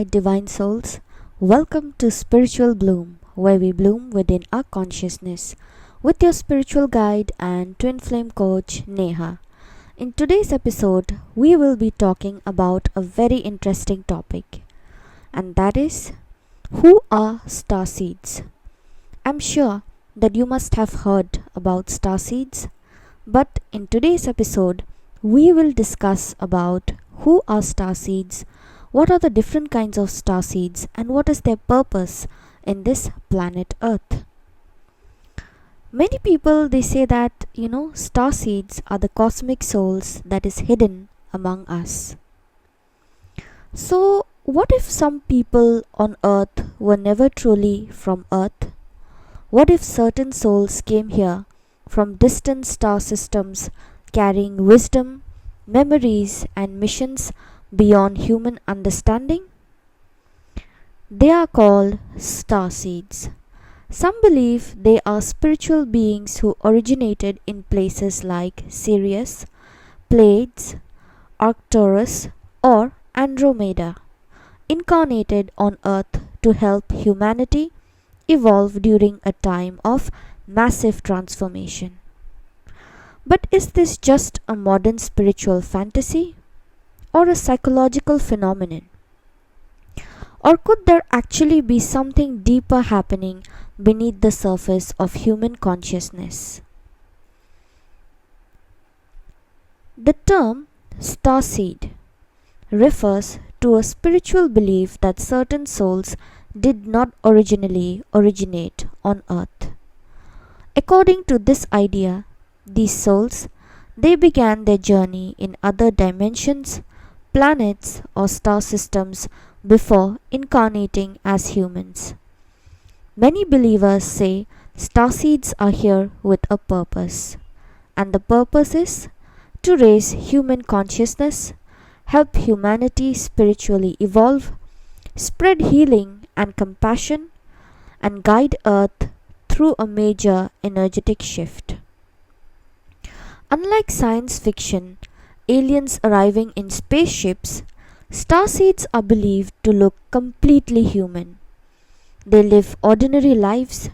my divine souls. Welcome to Spiritual Bloom, where we bloom within our consciousness, with your spiritual guide and twin flame coach Neha. In today's episode, we will be talking about a very interesting topic, and that is who are starseeds? I'm sure that you must have heard about starseeds, but in today's episode, we will discuss about who are starseeds, what are the different kinds of starseeds, and what is their purpose in this planet Earth. Many people they say that starseeds are the cosmic souls that is hidden among us. So what if some people on Earth were never truly from Earth? What if certain souls came here from distant star systems carrying wisdom, memories, and missions beyond human understanding? They are called starseeds. Some believe they are spiritual beings who originated in places like Sirius, Pleiades, Arcturus, or Andromeda, incarnated on Earth to help humanity evolve during a time of massive transformation. But is this just a modern spiritual fantasy or a psychological phenomenon? Or could there actually be something deeper happening beneath the surface of human consciousness? The term starseed refers to a spiritual belief that certain souls did not originally originate on Earth. According to this idea, these souls they began their journey in other dimensions, planets, or star systems before incarnating as humans. Many believers say starseeds are here with a purpose, and the purpose is to raise human consciousness, help humanity spiritually evolve, spread healing and compassion, and guide Earth through a major energetic shift. Unlike science fiction, aliens arriving in spaceships, starseeds are believed to look completely human. They live ordinary lives,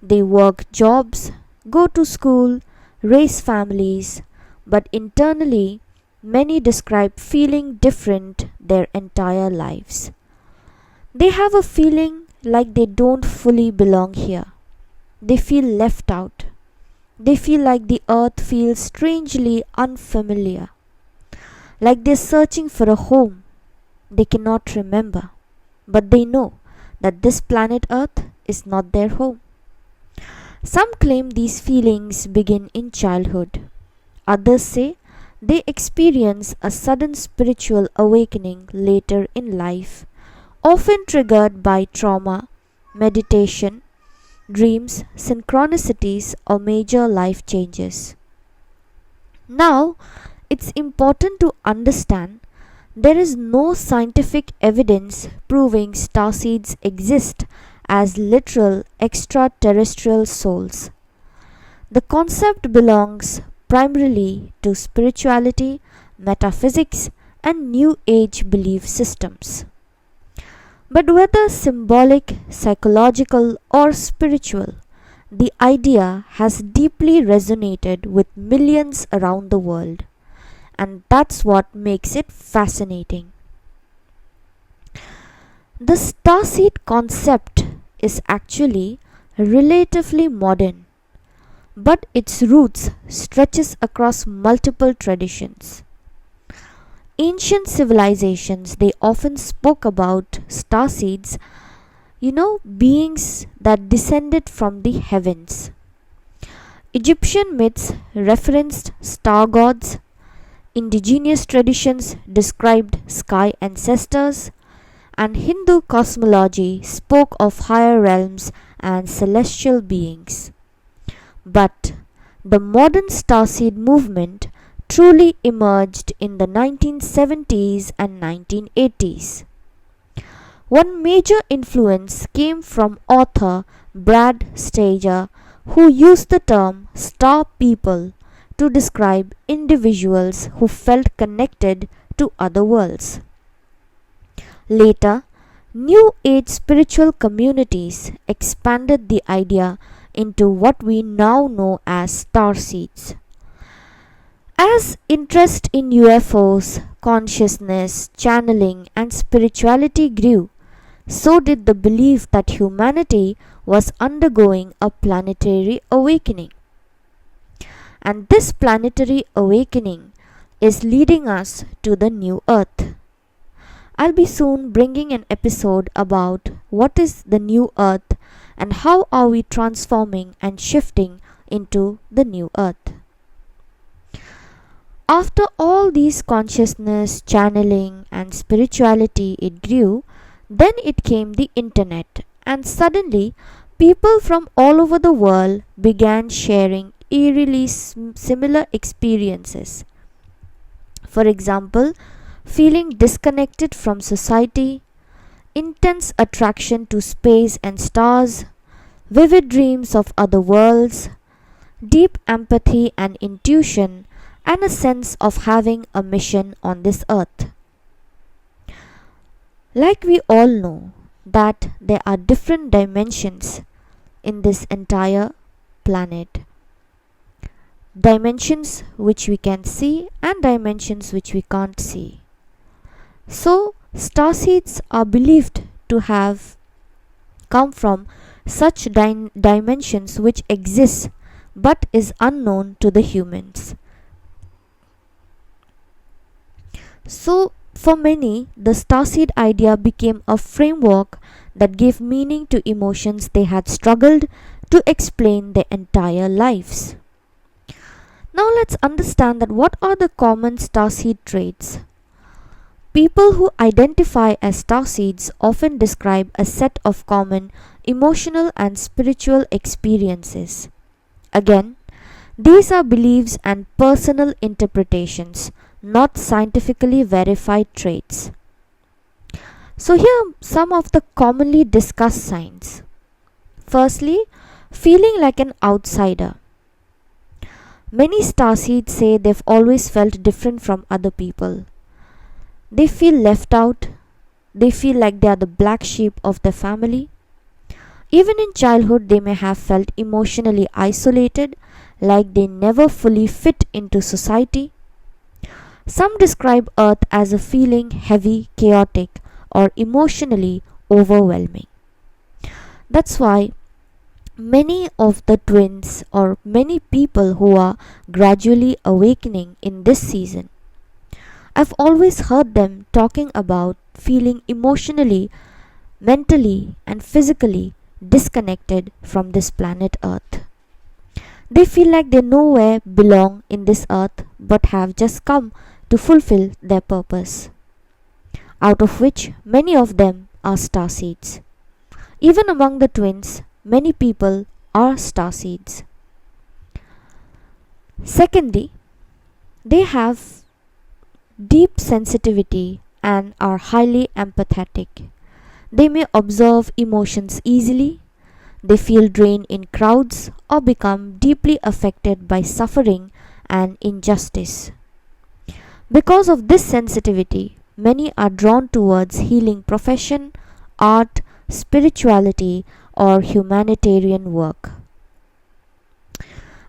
they work jobs, go to school, raise families, but internally, many describe feeling different their entire lives. They have a feeling like they don't fully belong here. They feel left out. They feel like the earth feels strangely unfamiliar. Like they're searching for a home they cannot remember, but they know that this planet Earth is not their home. Some claim these feelings begin in childhood. Others say they experience a sudden spiritual awakening later in life, often triggered by trauma, meditation, dreams, synchronicities, or major life changes. Now, it's important to understand there is no scientific evidence proving starseeds exist as literal extraterrestrial souls. The concept belongs primarily to spirituality, metaphysics, and New Age belief systems. But whether symbolic, psychological, or spiritual, the idea has deeply resonated with millions around the world, and that's what makes it fascinating. The starseed concept is actually relatively modern, but its roots stretches across multiple traditions. Ancient civilizations they often spoke about starseeds, beings that descended from the heavens. Egyptian myths referenced star gods, indigenous traditions described sky ancestors, and Hindu cosmology spoke of higher realms and celestial beings. But the modern starseed movement truly emerged in the 1970s and 1980s. One major influence came from author Brad Steiger, who used the term star people to describe individuals who felt connected to other worlds. Later, New Age spiritual communities expanded the idea into what we now know as starseeds. As interest in UFOs, consciousness, channeling, and spirituality grew, so did the belief that humanity was undergoing a planetary awakening. And this planetary awakening is leading us to the new Earth. I'll be soon bringing an episode about what is the new Earth and how are we transforming and shifting into the new Earth. After all these consciousness, channeling, and spirituality it grew, then it came the internet, and suddenly people from all over the world began sharing eerily similar experiences. For example, feeling disconnected from society, intense attraction to space and stars, vivid dreams of other worlds, deep empathy and intuition, and a sense of having a mission on this earth. Like we all know that there are different dimensions in this entire planet. Dimensions which we can see and dimensions which we can't see. So, starseeds are believed to have come from such dimensions which exist but is unknown to the humans. So, for many, the starseed idea became a framework that gave meaning to emotions they had struggled to explain their entire lives. Now let's understand that what are the common starseed traits. People who identify as starseeds often describe a set of common emotional and spiritual experiences. Again, these are beliefs and personal interpretations, not scientifically verified traits. So here are some of the commonly discussed signs. Firstly, feeling like an outsider. Many starseeds say they've always felt different from other people. They feel left out. They feel like they are the black sheep of their family. Even in childhood, they may have felt emotionally isolated, like they never fully fit into society. Some describe Earth as a feeling heavy, chaotic, or emotionally overwhelming. That's why many of the twins or many people who are gradually awakening in this season, I've always heard them talking about feeling emotionally, mentally, and physically disconnected from this planet Earth. They feel like they nowhere belong in this earth but have just come to fulfill their purpose, out of which many of them are starseeds. Even among the twins, many people are starseeds. Secondly, they have deep sensitivity and are highly empathetic. They may observe emotions easily. They feel drained in crowds or become deeply affected by suffering and injustice. Because of this sensitivity, many are drawn towards healing profession, art, spirituality, or humanitarian work.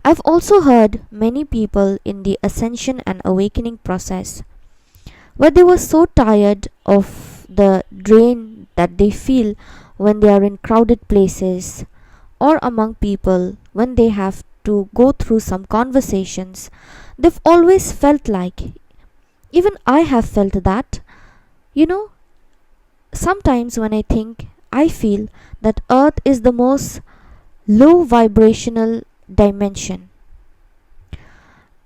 I've also heard many people in the ascension and awakening process where they were so tired of the drain that they feel when they are in crowded places or among people, when they have to go through some conversations, they've always felt like, even I have felt that, sometimes when I feel that Earth is the most low vibrational dimension.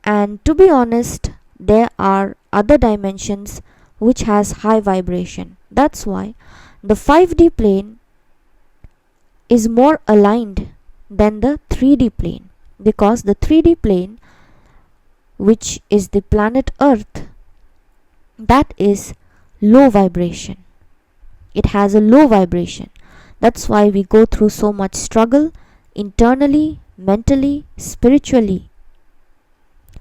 And to be honest, there are other dimensions which has high vibration. That's why the 5D plane is more aligned than the 3D plane, because the 3D plane, which is the planet Earth, that is low vibration. It has a low vibration. That's why we go through so much struggle internally, mentally, spiritually.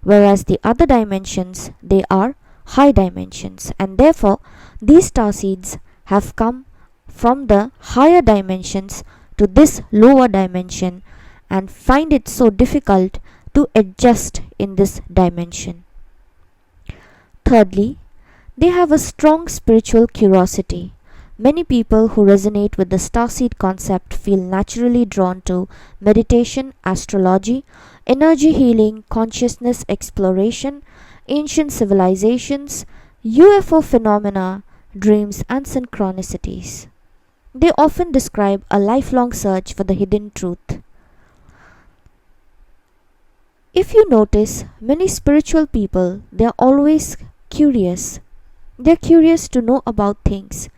Whereas the other dimensions, they are high dimensions, and therefore these starseeds have come from the higher dimensions to this lower dimension and find it so difficult to adjust in this dimension. Thirdly, they have a strong spiritual curiosity. Many people who resonate with the starseed concept feel naturally drawn to meditation, astrology, energy healing, consciousness exploration, ancient civilizations, UFO phenomena, dreams, and synchronicities. They often describe a lifelong search for the hidden truth. If you notice, many spiritual people, they are always curious. They are curious to know about things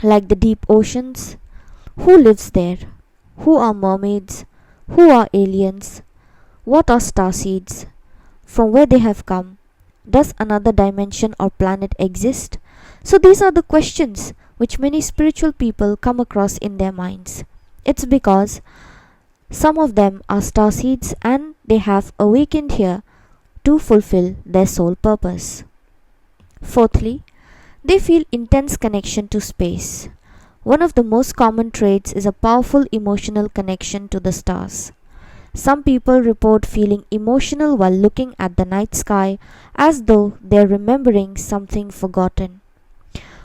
like the deep oceans, who lives there, who are mermaids, who are aliens, what are starseeds, from where they have come, does another dimension or planet exist? So these are the questions which many spiritual people come across in their minds. It's because some of them are starseeds and they have awakened here to fulfill their soul purpose. Fourthly, they feel intense connection to space. One of the most common traits is a powerful emotional connection to the stars. Some people report feeling emotional while looking at the night sky as though they are remembering something forgotten.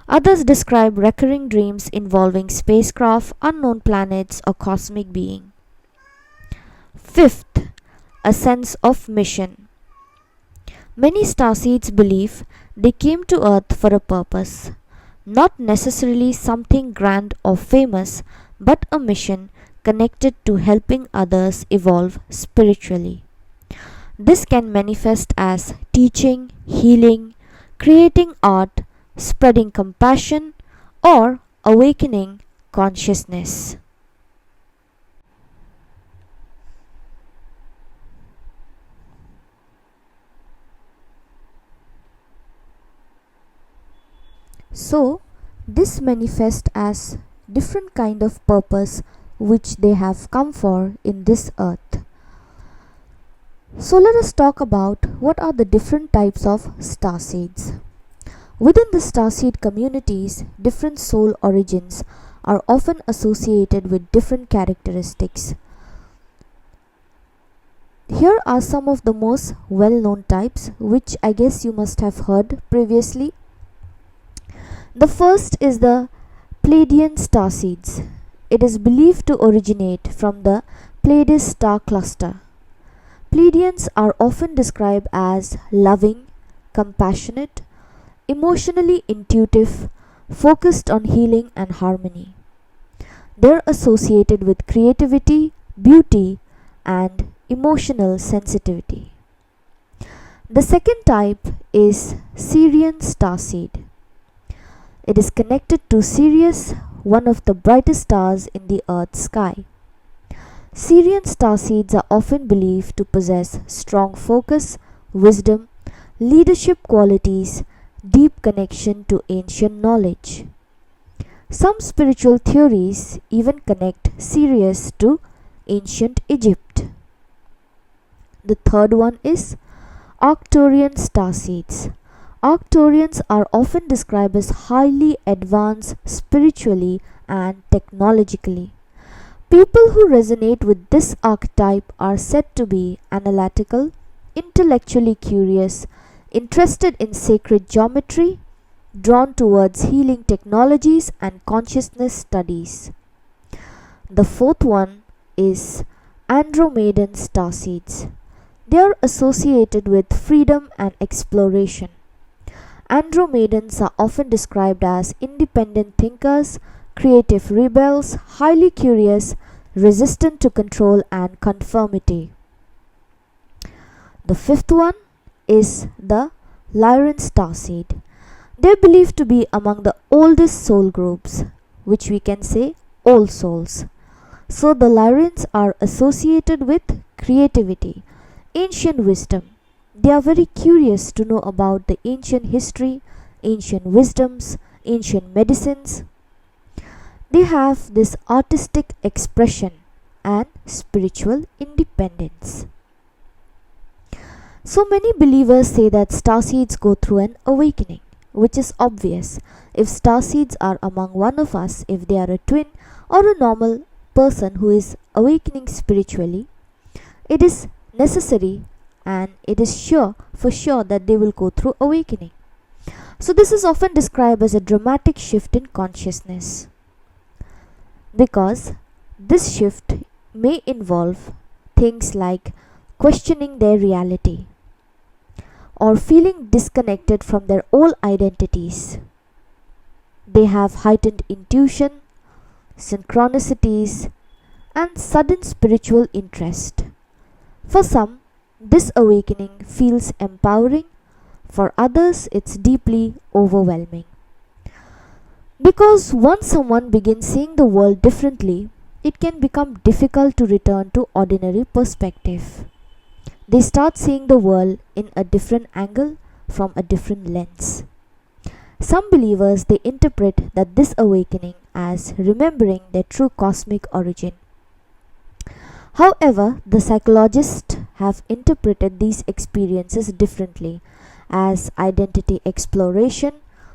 Others describe recurring dreams involving spacecraft, unknown planets, or cosmic being. Fifth, a sense of mission. Many starseeds believe they came to Earth for a purpose, not necessarily something grand or famous, but a mission connected to helping others evolve spiritually. This can manifest as teaching, healing, creating art, spreading compassion, or awakening consciousness. So, this manifests as different kind of purpose which they have come for in this earth. So let us talk about what are the different types of starseeds. Within the starseed communities, different soul origins are often associated with different characteristics. Here are some of the most well-known types which I guess you must have heard previously. The first is the Pleiadian starseeds. It is believed to originate from the Pleiades star cluster. Pleiadians are often described as loving, compassionate, emotionally intuitive, focused on healing and harmony. They are associated with creativity, beauty, and emotional sensitivity. The second type is Sirian starseed. It is connected to Sirius, one of the brightest stars in the Earth's sky. Sirian starseeds are often believed to possess strong focus, wisdom, leadership qualities, deep connection to ancient knowledge. Some spiritual theories even connect Sirius to ancient Egypt. The third one is Arcturian starseeds. Arcturians are often described as highly advanced spiritually and technologically. People who resonate with this archetype are said to be analytical, intellectually curious, interested in sacred geometry, drawn towards healing technologies and consciousness studies. The fourth one is Andromedan starseeds. They are associated with freedom and exploration. Andromedans are often described as independent thinkers, creative rebels, highly curious, resistant to control and conformity. The fifth one is the Lyran starseed. They are believed to be among the oldest soul groups, which we can say old souls. So the Lyrans are associated with creativity, ancient wisdom. They are very curious to know about the ancient history, ancient wisdoms, ancient medicines. They have this artistic expression and spiritual independence. So many believers say that starseeds go through an awakening, which is obvious. if starseeds are among one of us, if they are a twin or a normal person who is awakening spiritually, it is necessary and it is for sure that they will go through awakening. So this is often described as a dramatic shift in consciousness, because this shift may involve things like questioning their reality or feeling disconnected from their old identities. They have heightened intuition, synchronicities, and sudden spiritual interest. For some, this awakening feels empowering. For others, it's deeply overwhelming. Because once someone begins seeing the world differently, it can become difficult to return to ordinary perspective. They start seeing the world in a different angle, from a different lens. Some believers, they interpret that this awakening as remembering their true cosmic origin. However, the psychologists have interpreted these experiences differently, as identity exploration,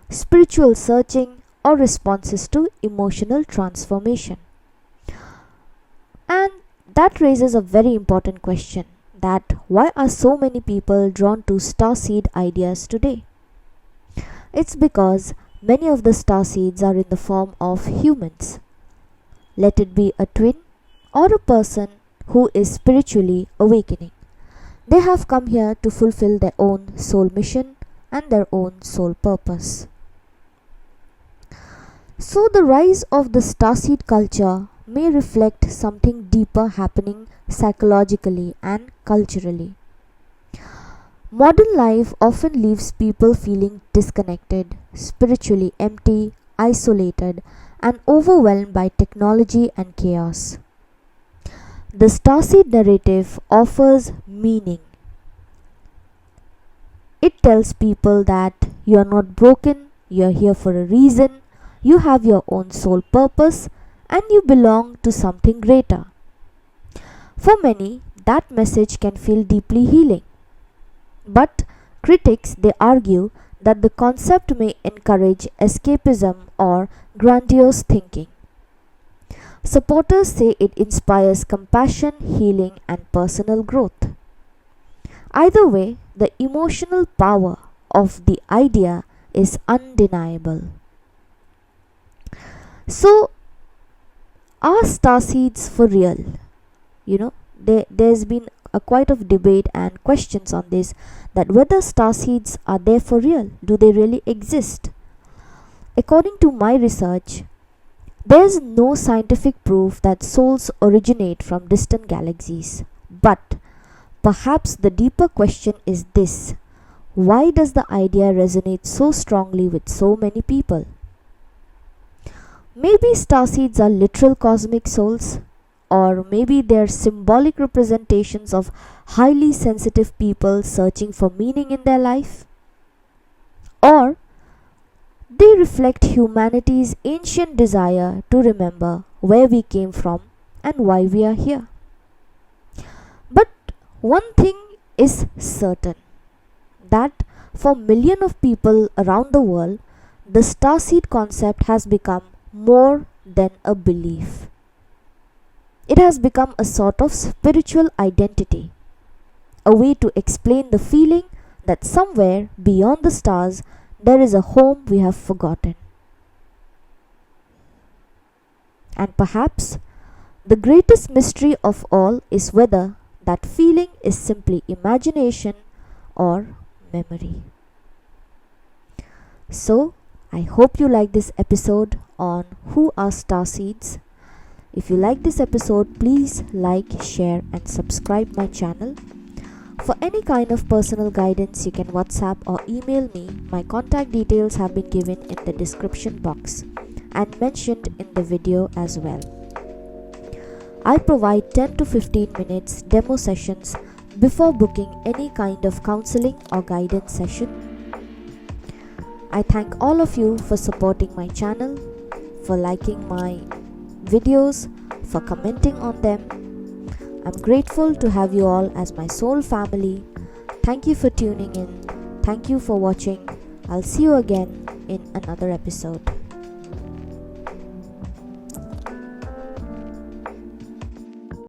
spiritual searching, or responses to emotional transformation. And that raises a very important question, that why are so many people drawn to starseed ideas today? It's because many of the starseeds are in the form of humans. Let it be a twin or a person who is spiritually awakening. They have come here to fulfill their own soul mission and their own soul purpose. So the rise of the starseed culture may reflect something deeper happening psychologically and culturally. Modern life often leaves people feeling disconnected, spiritually empty, isolated, and overwhelmed by technology and chaos. The starseed narrative offers meaning. It tells people that you are not broken, you are here for a reason, you have your own soul purpose, and you belong to something greater. For many, that message can feel deeply healing. But critics, they argue that the concept may encourage escapism or grandiose thinking. Supporters say it inspires compassion, healing, and personal growth. Either way, the emotional power of the idea is undeniable. So, are starseeds for real? There's been quite of debate and questions on this, that whether starseeds are there for real. Do they really exist? According to my research, there is no scientific proof that souls originate from distant galaxies. But perhaps the deeper question is this: why does the idea resonate so strongly with so many people? Maybe starseeds are literal cosmic souls, or maybe they are symbolic representations of highly sensitive people searching for meaning in their life, or they reflect humanity's ancient desire to remember where we came from and why we are here. But one thing is certain, that for millions of people around the world, the starseed concept has become more than a belief. It has become a sort of spiritual identity, a way to explain the feeling that somewhere beyond the stars there is a home we have forgotten. And perhaps the greatest mystery of all is whether that feeling is simply imagination or memory. So, I hope you like this episode on Who Are Starseeds. If you like this episode, please like, share, and subscribe my channel. For any kind of personal guidance, you can WhatsApp or email me. My contact details have been given in the description box and mentioned in the video as well. I provide 10 to 15 minutes demo sessions before booking any kind of counseling or guidance session. I thank all of you for supporting my channel, for liking my videos, for commenting on them. I'm grateful to have you all as my soul family. Thank you for tuning in. Thank you for watching. I'll see you again in another episode.